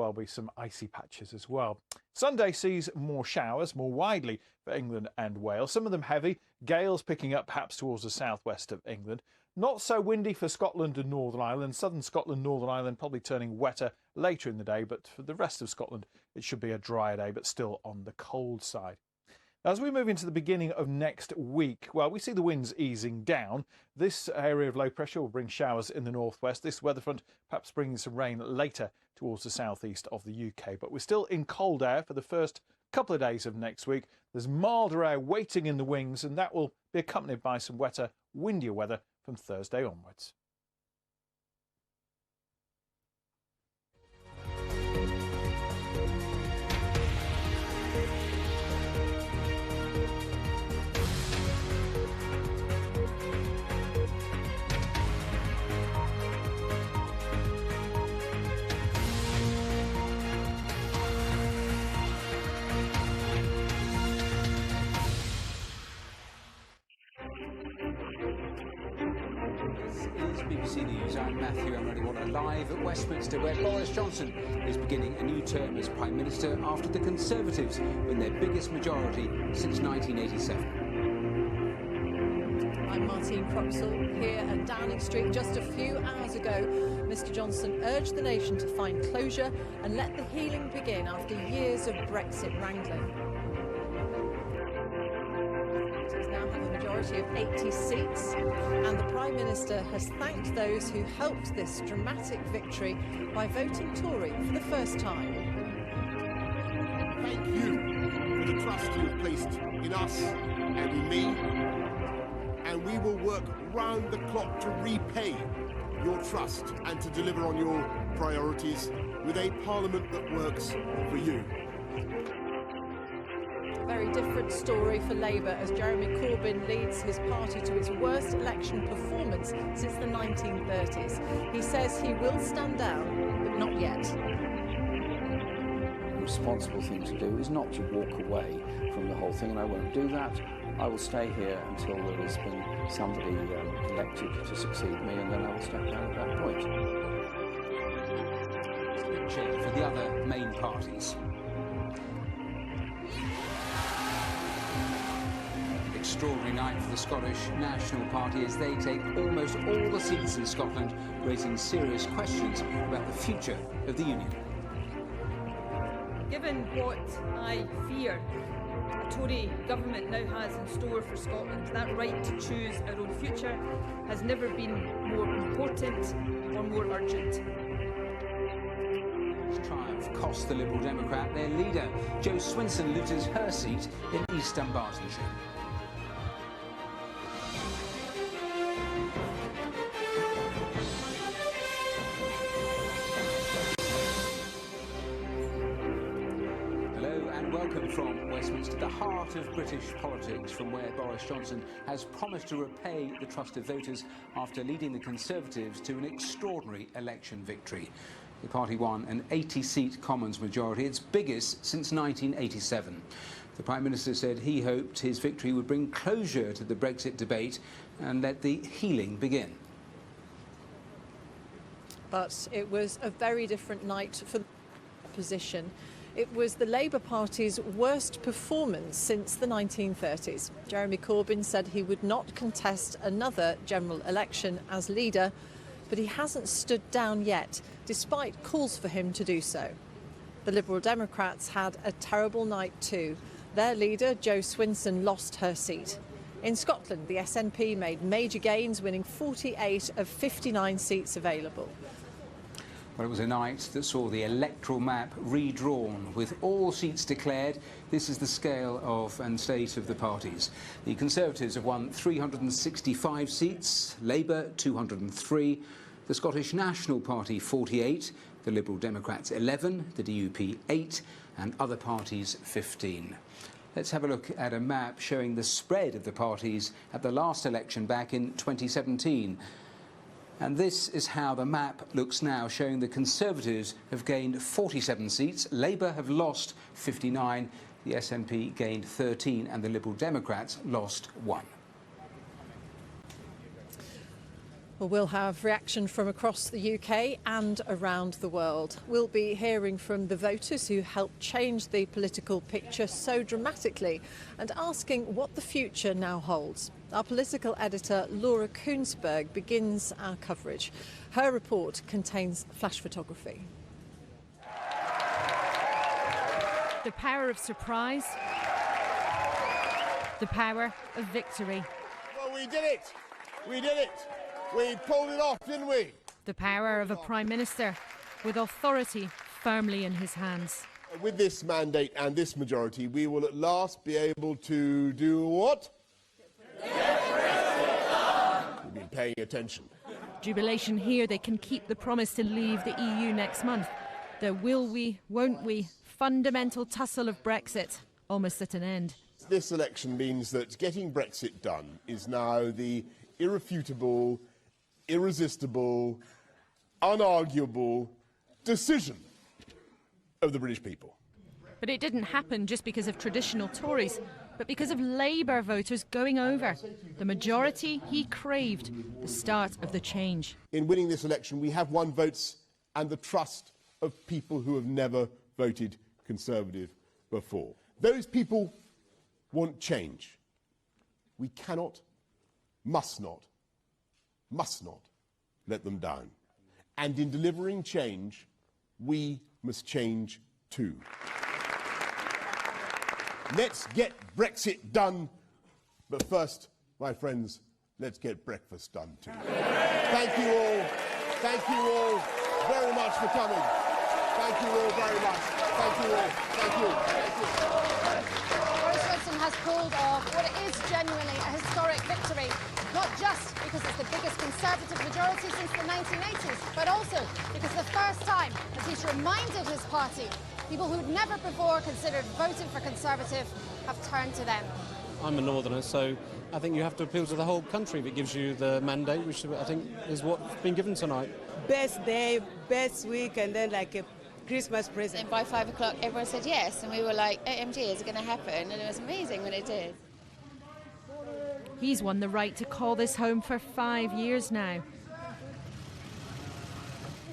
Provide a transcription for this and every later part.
well be some icy patches as well. Sunday sees more showers, more widely for England and Wales, some of them heavy, gales picking up perhaps towards the southwest of England. Not so windy for Scotland and Northern Ireland. Southern Scotland, Northern Ireland probably turning wetter later in the day, but for the rest of Scotland it should be a drier day, but still on the cold side. As we move into the beginning of next week, well, we see the winds easing down. This area of low pressure will bring showers in the northwest. This weather front perhaps bringing some rain later towards the southeast of the UK. But we're still in cold air for the first couple of days of next week. There's milder air waiting in the wings, and that will be accompanied by some wetter, windier weather from Thursday onwards. BBC News, I'm Amroliwala, live at Westminster, where Boris Johnson is beginning a new term as Prime Minister after the Conservatives win their biggest majority since 1987. I'm Martine, Croxall, here at Downing Street. Just a few hours ago, Mr Johnson urged the nation to find closure and let the healing begin after years of Brexit wrangling. Now have a majority of 80 seats, and the Prime Minister has thanked those who helped this dramatic victory by voting Tory for the first time. Thank you for the trust you have placed in us and in me, and we will work round the clock to repay your trust and to deliver on your priorities with a Parliament that works for you. Very different story for Labour as Jeremy Corbyn leads his party to its worst election performance since the 1930s. He says he will stand down, but not yet. The responsible thing to do is not to walk away from the whole thing, and I won't do that. I will stay here until there has been somebody elected to succeed me, and then I will step down at that point. Chair for the other main parties. Extraordinary night for the Scottish National Party as they take almost all the seats in Scotland, raising serious questions about the future of the Union. Given what I fear a Tory government now has in store for Scotland, that right to choose our own future has never been more important or more urgent. This triumph cost the Liberal Democrat their leader. Jo Swinson loses her seat in East Dunbartonshire. From Westminster, the heart of British politics, from where Boris Johnson has promised to repay the trust of voters after leading the Conservatives to an extraordinary election victory. The party won an 80-seat Commons majority, its biggest since 1987. The Prime Minister said he hoped his victory would bring closure to the Brexit debate and let the healing begin. But it was a very different night for the opposition. It was the Labour Party's worst performance since the 1930s. Jeremy Corbyn said he would not contest another general election as leader, but he hasn't stood down yet, despite calls for him to do so. The Liberal Democrats had a terrible night too. Their leader, Jo Swinson, lost her seat. In Scotland, the SNP made major gains, winning 48 of 59 seats available. Well, it was a night that saw the electoral map redrawn, with all seats declared. This is the scale of and state of the parties. The Conservatives have won 365 seats, Labour 203, the Scottish National Party 48, the Liberal Democrats 11, the DUP 8, and other parties 15. Let's have a look at a map showing the spread of the parties at the last election back in 2017. And this is how the map looks now, showing the Conservatives have gained 47 seats, Labour have lost 59, the SNP gained 13, and the Liberal Democrats lost 1. Well, we'll have reaction from across the UK and around the world. We'll be hearing from the voters who helped change the political picture so dramatically and asking what the future now holds. Our political editor Laura Koonsberg begins our coverage. Her report contains flash photography. The power of surprise, the power of victory. Well, we did it! We did it! We pulled it off, didn't we? The power of a Prime Minister with authority firmly in his hands. With this mandate and this majority, we will at last be able to do what? You've been paying attention. Jubilation here, they can keep the promise to leave the EU next month. The will we, won't we, fundamental tussle of Brexit almost at an end. This election means that getting Brexit done is now the irrefutable, irresistible, unarguable decision of the British people. But it didn't happen just because of traditional Tories, but because of Labour voters going over. The majority he craved, the start of the change. In winning this election, we have won votes and the trust of people who have never voted Conservative before. Those people want change. We cannot, must not let them down. And in delivering change, we must change too. Let's get Brexit done, but first, my friends, let's get breakfast done too. Thank you all very much for coming. Thank you all very much. Thank you all. Thank you. Thank you. Boris Johnson has pulled off what is genuinely a historic victory, not just because it's the biggest Conservative majority since the 1980s, but also because the first time, as he's reminded his party, people who'd never before considered voting for Conservative have turned to them. I'm a northerner, so I think you have to appeal to the whole country if it gives you the mandate, which I think is what's been given tonight. Best day, best week, and then like a Christmas present. And by 5 o'clock, everyone said yes, and we were like, OMG, is it going to happen? And it was amazing when it did. He's won the right to call this home for 5 years now.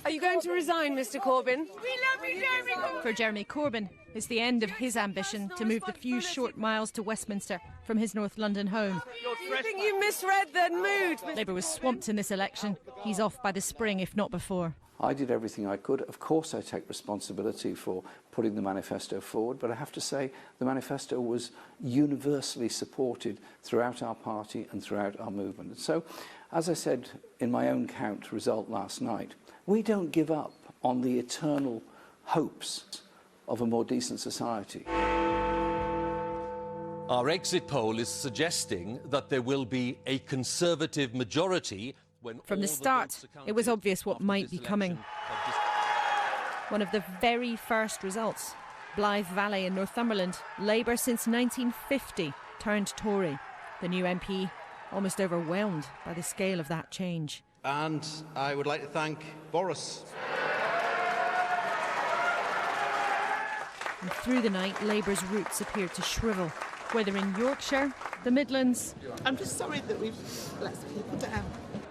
Are you going to resign, Mr. Corbyn? We love you, Jeremy Corbyn. For Jeremy Corbyn, it's the end of his ambition to move the few short miles to Westminster from his North London home. You think you misread the mood? Labour was swamped in this election. He's off by the spring, if not before. I did everything I could. Of course, I take responsibility for putting the manifesto forward, but I have to say the manifesto was universally supported throughout our party and throughout our movement. And so, as I said in my own count result last night, we don't give up on the eternal hopes of a more decent society. Our exit poll is suggesting that there will be a Conservative majority. From the start, it was obvious what might be coming. One of the very first results, Blythe Valley in Northumberland, Labour since 1950 turned Tory. The new MP almost overwhelmed by the scale of that change. And I would like to thank Boris. And through the night, Labour's roots appeared to shrivel, whether in Yorkshire, the Midlands... I'm just sorry that we've let some people down.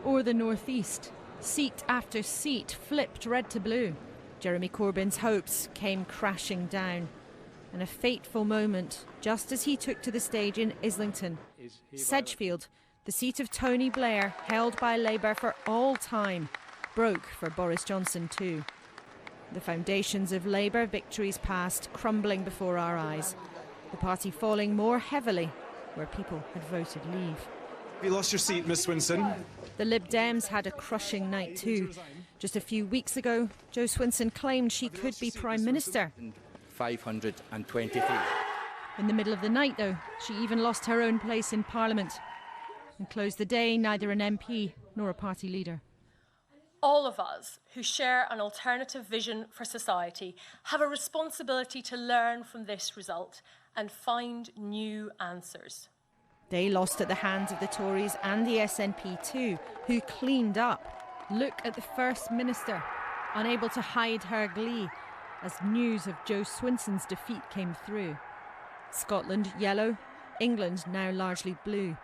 ...or the North East. Seat after seat flipped red to blue. Jeremy Corbyn's hopes came crashing down. And a fateful moment, just as he took to the stage in Islington. Sedgefield, the seat of Tony Blair, held by Labour for all time, broke for Boris Johnson too. The foundations of Labour victories past crumbling before our eyes. The party falling more heavily where people had voted leave. You lost your seat, Miss Swinson. The Lib Dems had a crushing night too. Just a few weeks ago, Jo Swinson claimed she could be Prime Minister. 523. In the middle of the night, though, she even lost her own place in Parliament and closed the day neither an MP nor a party leader. All of us who share an alternative vision for society have a responsibility to learn from this result and find new answers. They lost at the hands of the Tories and the SNP too, who cleaned up. Look at the First Minister, unable to hide her glee as news of Jo Swinson's defeat came through. Scotland yellow, England now largely blue.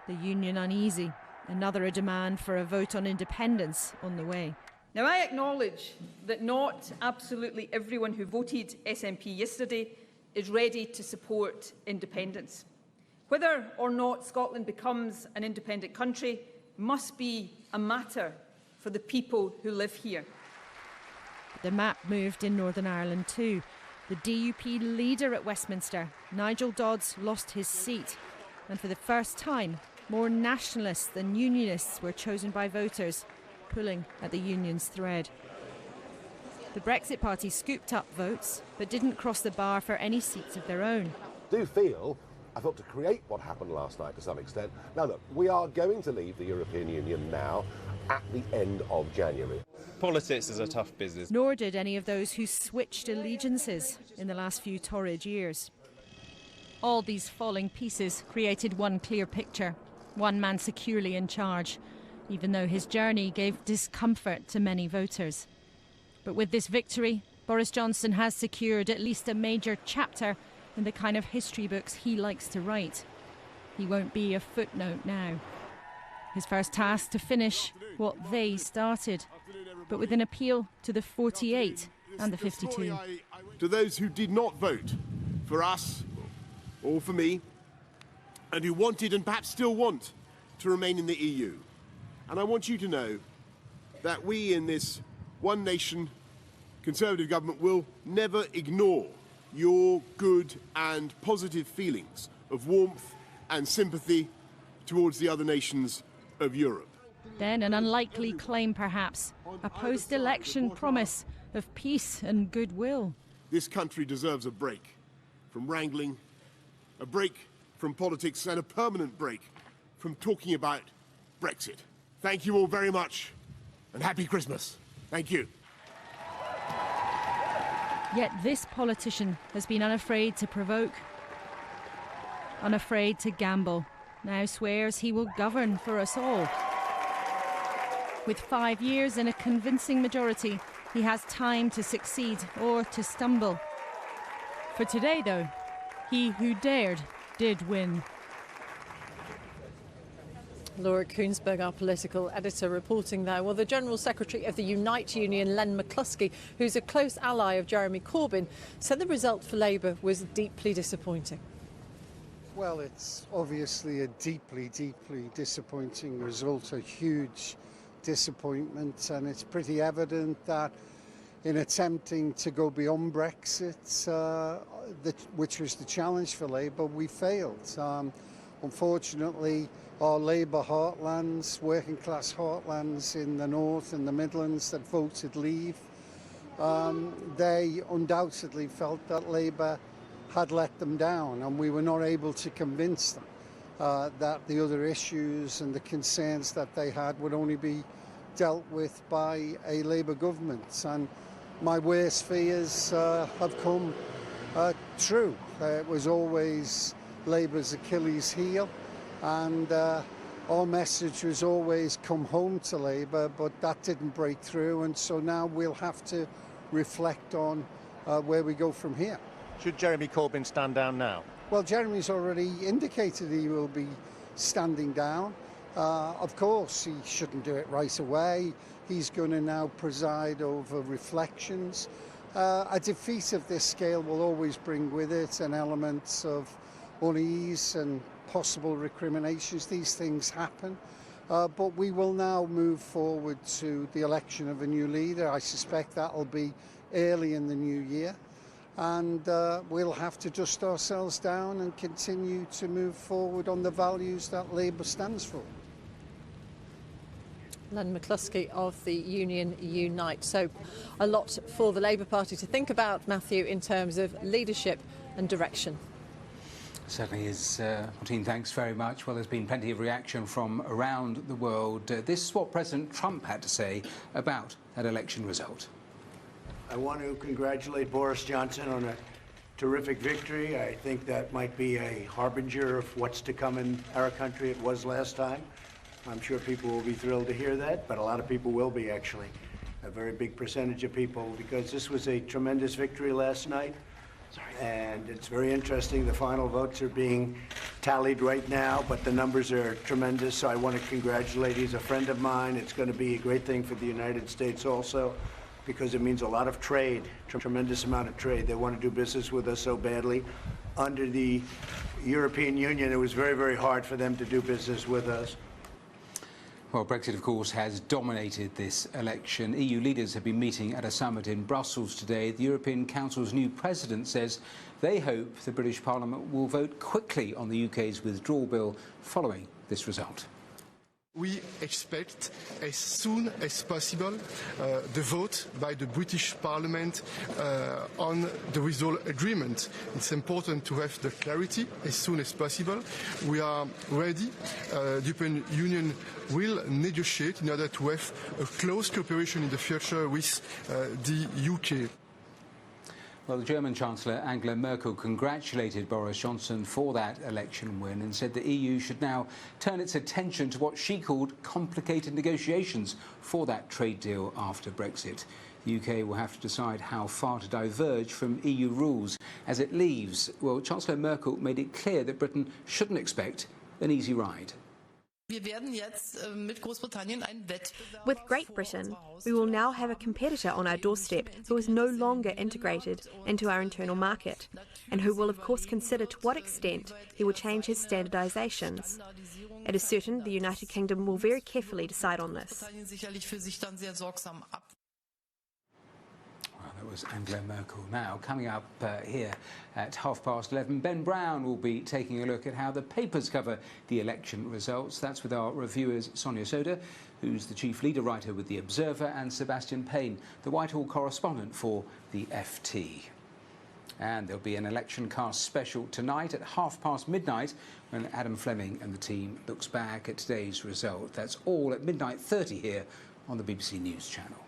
The Union uneasy, Another a demand for a vote on independence on the way. Now, I acknowledge that not absolutely everyone who voted SNP yesterday is ready to support independence. Whether or not Scotland becomes an independent country must be a matter for the people who live here. The map moved in Northern Ireland too. The DUP leader at Westminster, Nigel Dodds, lost his seat. And for the first time, more nationalists than unionists were chosen by voters, pulling at the union's thread. The Brexit Party scooped up votes, but didn't cross the bar for any seats of their own. I do feel I've got to create what happened last night to some extent. Now look, we are going to leave the European Union now at the end of January. Politics is a tough business. Nor did any of those who switched allegiances in the last few torrid years. All these falling pieces created one clear picture, one man securely in charge, even though his journey gave discomfort to many voters. But with this victory, Boris Johnson has secured at least a major chapter in the kind of history books he likes to write. He won't be a footnote now. His first task to finish what they started, but with an appeal to the 48 and the 52. To those who did not vote for us or for me, and who wanted and perhaps still want to remain in the EU. And I want you to know that we in this one nation Conservative government will never ignore your good and positive feelings of warmth and sympathy towards the other nations of Europe. Then an unlikely claim perhaps, a post-election promise of peace and goodwill. This country deserves a break from wrangling, a break from politics, and a permanent break from talking about Brexit. Thank you all very much, and happy Christmas. Thank you. Yet this politician has been unafraid to provoke, unafraid to gamble, now swears he will govern for us all. With 5 years and a convincing majority, he has time to succeed or to stumble. For today, though, he who dared did win. Laura Koonsberg, our political editor, reporting there. Well, the General Secretary of the Unite Union, Len McCluskey, who's a close ally of Jeremy Corbyn, said the result for Labour was deeply disappointing. Well, it's obviously a deeply, deeply disappointing result, a huge disappointment, and it's pretty evident that in attempting to go beyond Brexit, which was the challenge for Labour, we failed. Unfortunately, our Labour heartlands, working class heartlands in the North and the Midlands that voted leave, they undoubtedly felt that Labour had let them down, and we were not able to convince them that the other issues and the concerns that they had would only be dealt with by a Labour government. And my worst fears have come true. It was always Labour's Achilles heel, and our message was always come home to Labour, but that didn't break through, and so now we'll have to reflect on where we go from here. Should Jeremy Corbyn stand down now? Well, Jeremy's already indicated he will be standing down. Of course, he shouldn't do it right away. He's going to now preside over reflections. A defeat of this scale will always bring with it an element of unease and possible recriminations. These things happen. But we will now move forward to the election of a new leader. I suspect that will be early in the new year. And we'll have to dust ourselves down and continue to move forward on the values that Labour stands for. Len McCluskey of the Union Unite. So a lot for the Labour Party to think about, Matthew, in terms of leadership and direction. Certainly is. Martine, thanks very much. Well, there's been plenty of reaction from around the world. This is what President Trump had to say about that election result. I want to congratulate Boris Johnson on a terrific victory. I think that might be a harbinger of what's to come in our country. It was last time. I'm sure people will be thrilled to hear that, but a lot of people will be, actually. A very big percentage of people, because this was a tremendous victory last night. And it's very interesting. The final votes are being tallied right now, but the numbers are tremendous. So I want to congratulate. He's a friend of mine. It's going to be a great thing for the United States also, because it means a lot of trade, tremendous amount of trade. They want to do business with us so badly. Under the European Union, it was very, very hard for them to do business with us. Well, Brexit, of course, has dominated this election. EU leaders have been meeting at a summit in Brussels today. The European Council's new president says they hope the British Parliament will vote quickly on the UK's withdrawal bill following this result. We expect as soon as possible the vote by the British Parliament on the withdrawal agreement. It's important to have the clarity as soon as possible. We are ready. The European Union will negotiate in order to have a close cooperation in the future with the UK. Well, the German Chancellor Angela Merkel congratulated Boris Johnson for that election win and said the EU should now turn its attention to what she called complicated negotiations for that trade deal after Brexit. The UK will have to decide how far to diverge from EU rules as it leaves. Well, Chancellor Merkel made it clear that Britain shouldn't expect an easy ride. With Great Britain, we will now have a competitor on our doorstep who is no longer integrated into our internal market, and who will of course consider to what extent he will change his standardisations. It is certain the United Kingdom will very carefully decide on this. That was Angela Merkel. Now, coming up here at 11:30, Ben Brown will be taking a look at how the papers cover the election results. That's with our reviewers Sonia Soda, who's the chief leader writer with The Observer, and Sebastian Payne, the Whitehall correspondent for the FT. And there'll be an election cast special tonight at midnight when Adam Fleming and the team looks back at today's result. That's all at 30:00 here on the BBC News channel.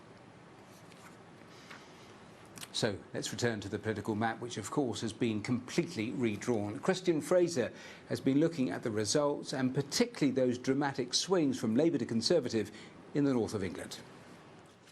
So let's return to the political map, which of course has been completely redrawn. Christian Fraser has been looking at the results and particularly those dramatic swings from Labour to Conservative in the north of England.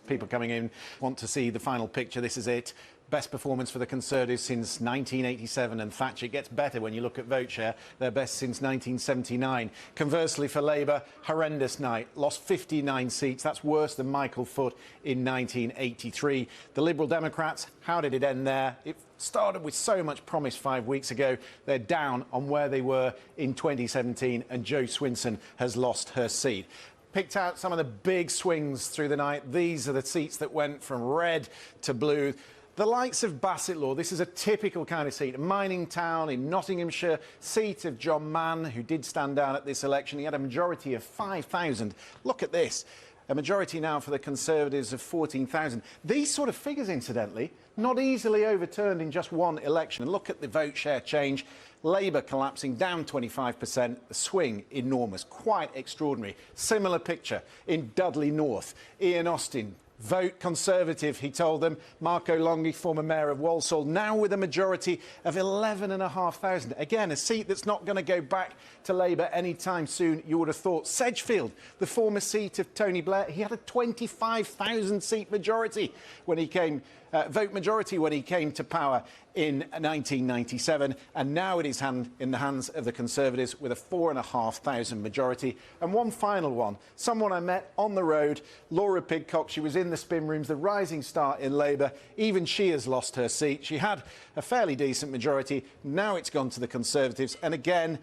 People coming in want to see the final picture. This is it. Best performance for the Conservatives since 1987, and Thatcher gets better when you look at vote share, their best since 1979. Conversely for Labour, horrendous night, lost 59 seats, that's worse than Michael Foot in 1983. The Liberal Democrats, how did it end there? It started with so much promise 5 weeks ago. They're down on where they were in 2017, and Jo Swinson has lost her seat. Picked out some of the big swings through the night. These are the seats that went from red to blue. The likes of Bassetlaw, this is a typical kind of seat, a mining town in Nottinghamshire, seat of John Mann, who did stand down at this election. He had a majority of 5,000. Look at this. A majority now for the Conservatives of 14,000. These sort of figures, incidentally, not easily overturned in just one election. And look at the vote share change. Labour collapsing down 25%, the swing enormous, quite extraordinary. Similar picture in Dudley North. Ian Austin, vote Conservative, he told them. Marco Longhi, former mayor of Walsall, now with a majority of 11,500. Again, a seat that's not going to go back to Labour anytime soon, you would have thought. Sedgefield, the former seat of Tony Blair, he had a 25,000 seat majority when he came, vote majority when he came to power in 1997, and now it is in the hands of the Conservatives with a 4,500 majority. And one final one, someone I met on the road, Laura Pidcock. She was in the spin rooms, the rising star in Labour. Even she has lost her seat. She had a fairly decent majority. Now it's gone to the Conservatives, and again,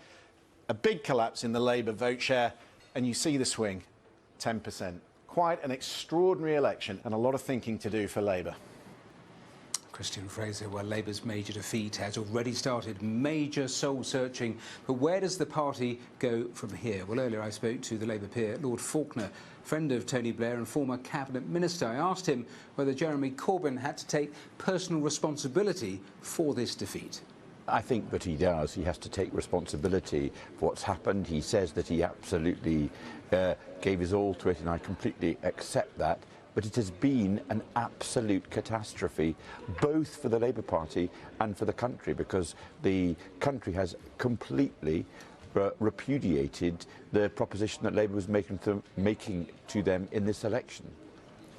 a big collapse in the Labour vote share, and you see the swing, 10%. Quite an extraordinary election, and a lot of thinking to do for Labour. Christian Fraser, well, Labour's major defeat has already started major soul-searching. But where does the party go from here? Well, earlier I spoke to the Labour peer, Lord Faulkner, friend of Tony Blair and former cabinet minister. I asked him whether Jeremy Corbyn had to take personal responsibility for this defeat. I think that he does. He has to take responsibility for what's happened. He says that he absolutely gave his all to it, and I completely accept that. But it has been an absolute catastrophe, both for the Labour Party and for the country, because the country has completely repudiated the proposition that Labour was making to them in this election.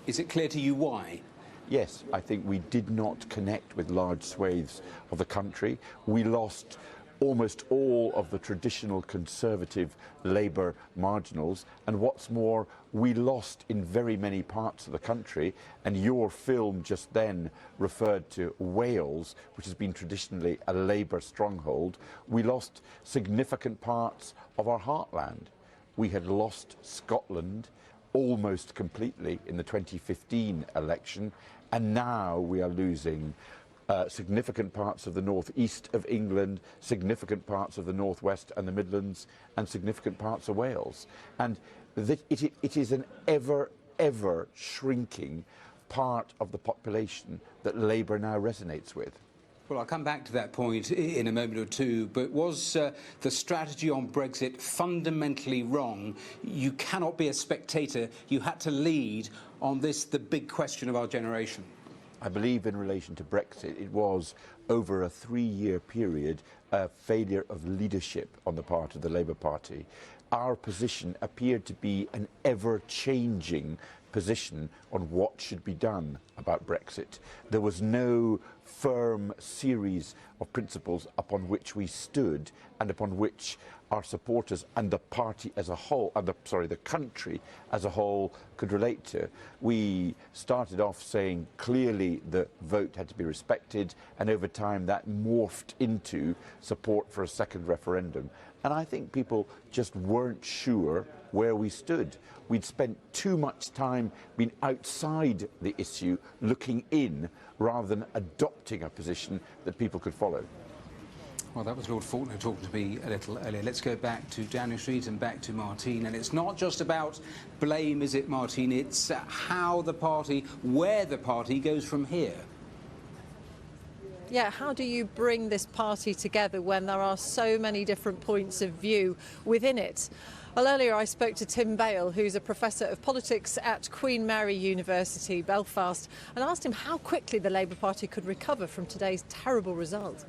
Is it clear to you why? yes, I think we did not connect with large swathes of the country. We lost almost all of the traditional Conservative Labour marginals, and what's more, we lost in very many parts of the country, and your film just then referred to Wales, which has been traditionally a Labour stronghold. We lost significant parts of our heartland. We had lost Scotland almost completely in the 2015 election, and now we are losing significant parts of the northeast of England, significant parts of the northwest and the Midlands, and significant parts of Wales. And it is an ever shrinking part of the population that Labour now resonates with. Well, I'll come back to that point in a moment or two, but was the strategy on Brexit fundamentally wrong? You cannot be a spectator. You had to lead on this, the big question of our generation. I believe in relation to Brexit, it was, over a 3-year period, a failure of leadership on the part of the Labour Party. Our position appeared to be an ever-changing position on what should be done about Brexit. There was no firm series of principles upon which we stood and upon which our supporters and the party as a whole, the country as a whole could relate to. We started off saying clearly the vote had to be respected, and over time that morphed into support for a second referendum. And I think people just weren't sure where we stood. We'd spent too much time being outside the issue, looking in, rather than adopting a position that people could follow. Well, that was Lord Faulkner talking to me a little earlier. Let's go back to Downing Street and back to Martine. And it's not just about blame, is it, Martine? It's how the party, where the party goes from here. Yeah, how do you bring this party together when there are so many different points of view within it? Well, earlier I spoke to Tim Bale, who's a professor of politics at Queen Mary University, Belfast, and asked him how quickly the Labour Party could recover from today's terrible result.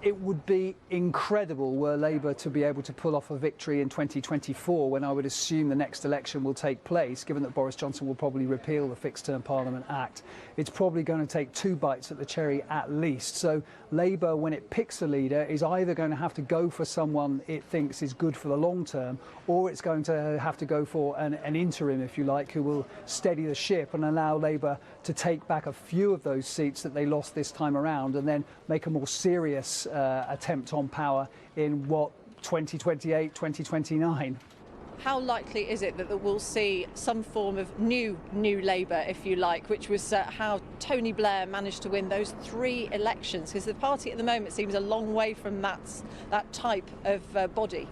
It would be incredible were Labour to be able to pull off a victory in 2024, when I would assume the next election will take place, given that Boris Johnson will probably repeal the Fixed Term Parliament Act. It's probably going to take 2 bites at the cherry at least. So Labour, when it picks a leader, is either going to have to go for someone it thinks is good for the long term, or it's going to have to go for an interim, if you like, who will steady the ship and allow Labour to take back a few of those seats that they lost this time around, and then make a more serious attempt on power in 2028, 2029. How likely is it that we'll see some form of new Labour, if you like, which was how Tony Blair managed to win those 3 elections? Because the party at the moment seems a long way from that type of body.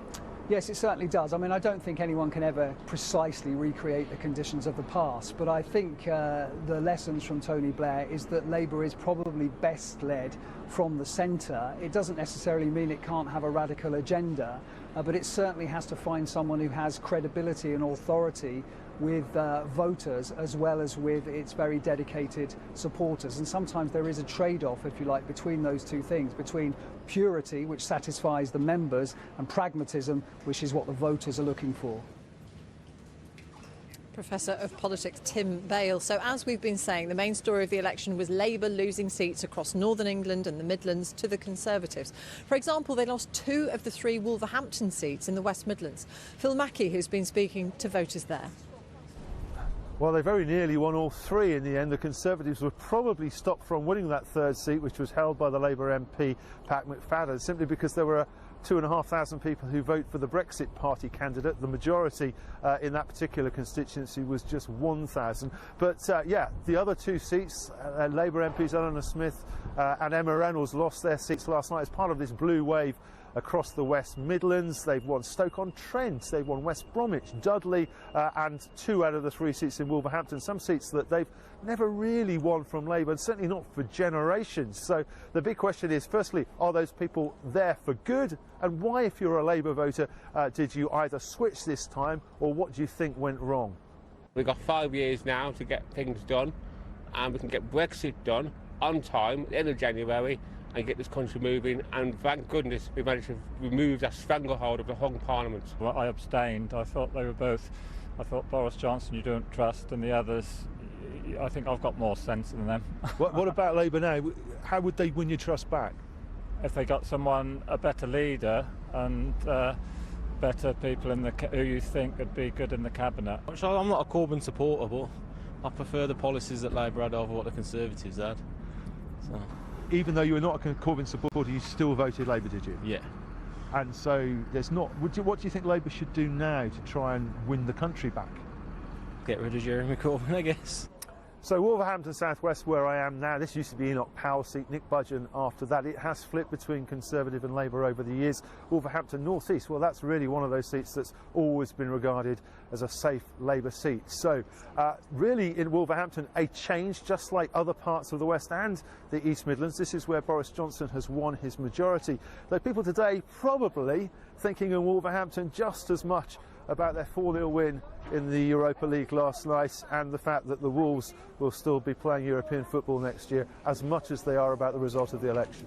Yes, it certainly does. I mean, I don't think anyone can ever precisely recreate the conditions of the past, but I think the lessons from Tony Blair is that Labour is probably best led from the centre. It doesn't necessarily mean it can't have a radical agenda, but it certainly has to find someone who has credibility and authority with voters, as well as with its very dedicated supporters. And sometimes there is a trade-off, if you like, between those two things, between purity, which satisfies the members, and pragmatism, which is what the voters are looking for. Professor of Politics Tim Bale. So as we've been saying, the main story of the election was Labour losing seats across Northern England and the Midlands to the Conservatives. For example, they lost 2 of the 3 Wolverhampton seats in the West Midlands. Phil Mackey, who's been speaking to voters there. Well, they very nearly won all 3 in the end. The Conservatives were probably stopped from winning that 3rd seat, which was held by the Labour MP Pat McFadden, simply because there were 2,500 people who vote for the Brexit Party candidate. The majority in that particular constituency was just 1,000. But yeah, the other 2 seats, Labour MPs Eleanor Smith and Emma Reynolds lost their seats last night as part of this blue wave across the West Midlands. They've won Stoke-on-Trent, they've won West Bromwich, Dudley, and 2 out of the 3 seats in Wolverhampton, some seats that they've never really won from Labour, and certainly not for generations. So the big question is, firstly, are those people there for good? And why, if you're a Labour voter, did you either switch this time, or what do you think went wrong? We've got 5 years now to get things done, and we can get Brexit done on time at the end of January and get this country moving, and thank goodness we managed to remove that stranglehold of the hung Parliament. Well, I abstained. I thought they were both, I thought Boris Johnson you don't trust, and the others I think I've got more sense than them. What about Labour now? How would they win your trust back? If they got a better leader and better people who you think would be good in the cabinet. I'm not a Corbyn supporter, but I prefer the policies that Labour had over what the Conservatives had. So. Even though you were not a Corbyn supporter, you still voted Labour, did you? Yeah. And so there's not. What do you think Labour should do now to try and win the country back? Get rid of Jeremy Corbyn, I guess. So Wolverhampton South West, where I am now, this used to be Enoch Powell's seat, Nick Budgeon after that. It has flipped between Conservative and Labour over the years. Wolverhampton North East, well, that's really one of those seats that's always been regarded as a safe Labour seat. So really in Wolverhampton, a change just like other parts of the West and the East Midlands. This is where Boris Johnson has won his majority. Though people today probably thinking in Wolverhampton just as much about their 4-0 win in the Europa League last night and the fact that the Wolves will still be playing European football next year as much as they are about the result of the election.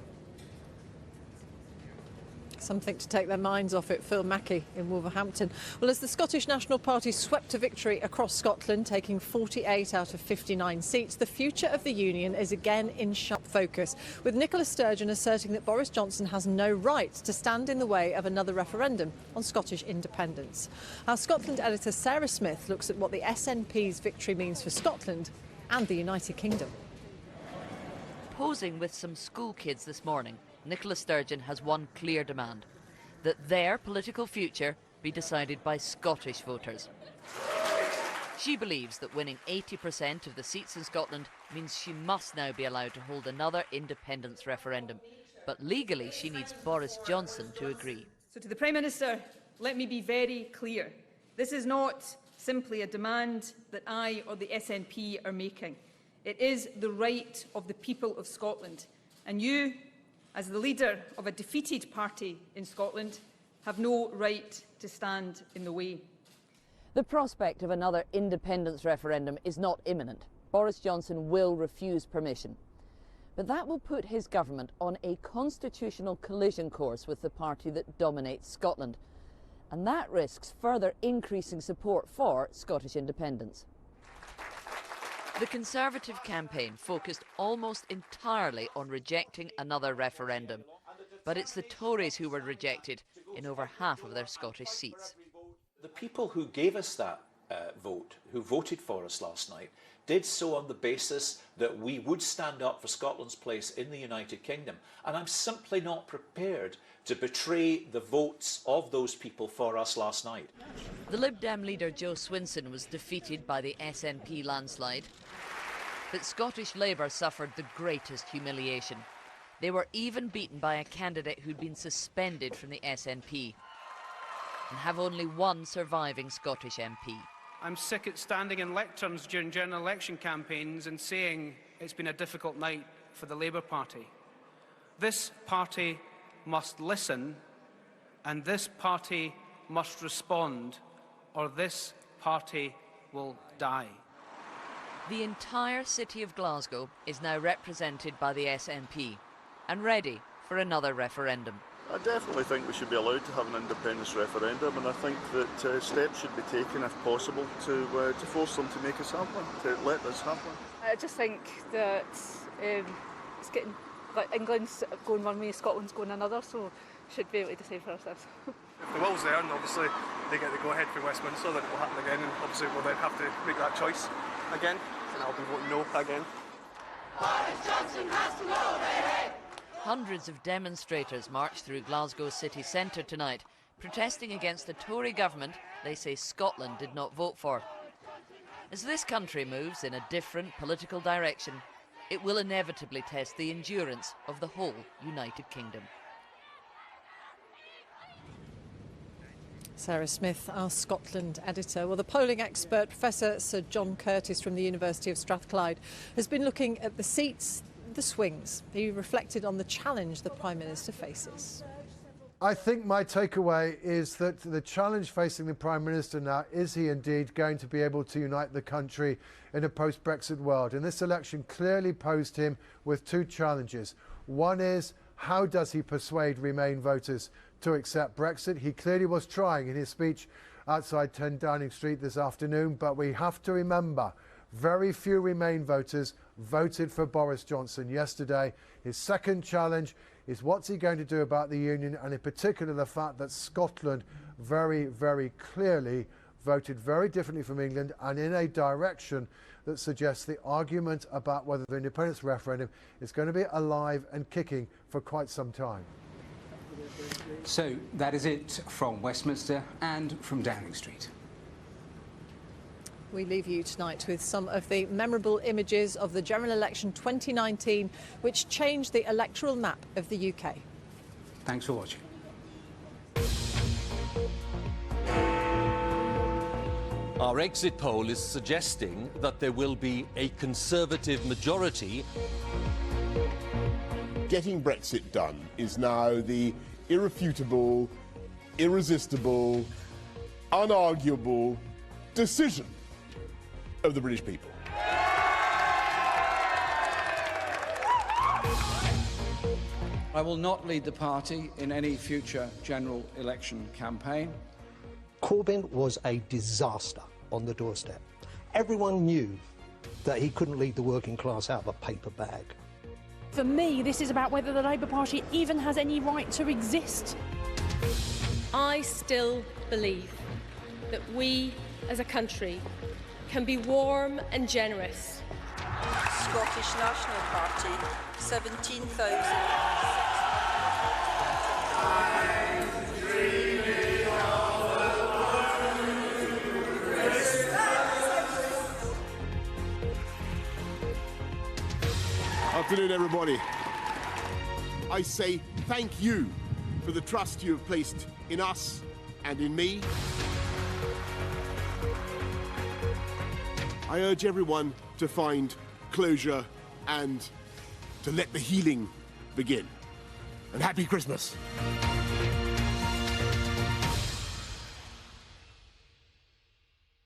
Something to take their minds off it. Phil Mackey in Wolverhampton. Well, as the Scottish National Party swept to victory across Scotland, taking 48 out of 59 seats, the future of the Union is again in sharp focus, with Nicola Sturgeon asserting that Boris Johnson has no right to stand in the way of another referendum on Scottish independence. Our Scotland editor Sarah Smith looks at what the SNP's victory means for Scotland and the United Kingdom. Posing with some school kids this morning, Nicola Sturgeon has one clear demand: that their political future be decided by Scottish voters. She believes that winning 80% of the seats in Scotland means she must now be allowed to hold another independence referendum. But legally, she needs Boris Johnson to agree. So to the Prime Minister, let me be very clear. This is not simply a demand that I or the SNP are making. It is the right of the people of Scotland. And you, as the leader of a defeated party in Scotland, have no right to stand in the way. The prospect of another independence referendum is not imminent. Boris Johnson will refuse permission. But that will put his government on a constitutional collision course with the party that dominates Scotland. And that risks further increasing support for Scottish independence. The Conservative campaign focused almost entirely on rejecting another referendum. But it's the Tories who were rejected in over half of their Scottish seats. The people who gave us that vote, who voted for us last night, did so on the basis that we would stand up for Scotland's place in the United Kingdom. And I'm simply not prepared to betray the votes of those people for us last night. The Lib Dem leader Joe Swinson was defeated by the SNP landslide. But Scottish Labour suffered the greatest humiliation. They were even beaten by a candidate who'd been suspended from the SNP and have only one surviving Scottish MP. I'm sick at standing in lecterns during general election campaigns and saying it's been a difficult night for the Labour Party. This party must listen, and this party must respond, or this party will die. The entire city of Glasgow is now represented by the SNP and ready for another referendum. I definitely think we should be allowed to have an independence referendum, and I think that steps should be taken, if possible, to force them to make us have one, to let us have one. I just think that it's getting like England's going one way, Scotland's going another, so should be able to decide for ourselves. If the will's there, and obviously they get the go-ahead for Westminster, then it will happen again, and obviously we'll then have to make that choice again, and I'll be voting no again. Boris Johnson has to go, baby! Hundreds of demonstrators marched through Glasgow city centre tonight, protesting against the Tory government they say Scotland did not vote for. As this country moves in a different political direction, it will inevitably test the endurance of the whole United Kingdom. Sarah Smith, our Scotland editor. Well, the polling expert, Professor Sir John Curtis from the University of Strathclyde, has been looking at the seats, the swings. He reflected on the challenge the Prime Minister faces. I think my takeaway is that the challenge facing the Prime Minister now, is he indeed going to be able to unite the country in a post-Brexit world? And this election clearly posed him with two challenges. One is, how does he persuade Remain voters to accept Brexit? He clearly was trying in his speech outside 10 Downing Street this afternoon, but we have to remember Very few Remain voters voted for Boris Johnson yesterday. His second challenge is what's he going to do about the union, and in particular the fact that Scotland very, very clearly voted very differently from England and in a direction that suggests the argument about whether the independence referendum is going to be alive and kicking for quite some time. So that is it from Westminster and from Downing Street. We leave you tonight with some of the memorable images of the general election 2019, which changed the electoral map of the UK. Thanks for watching. Our exit poll is suggesting that there will be a Conservative majority. Getting Brexit done is now the irrefutable, irresistible, unarguable decision of the British people. I will not lead the party in any future general election campaign. Corbyn was a disaster on the doorstep. Everyone knew that he couldn't lead the working class out of a paper bag. For me, this is about whether the Labour Party even has any right to exist. I still believe that we, as a country, can be warm and generous. Scottish National Party, 17,000. Afternoon, everybody. I say thank you for the trust you have placed in us and in me. I urge everyone to find closure and to let the healing begin. And happy Christmas.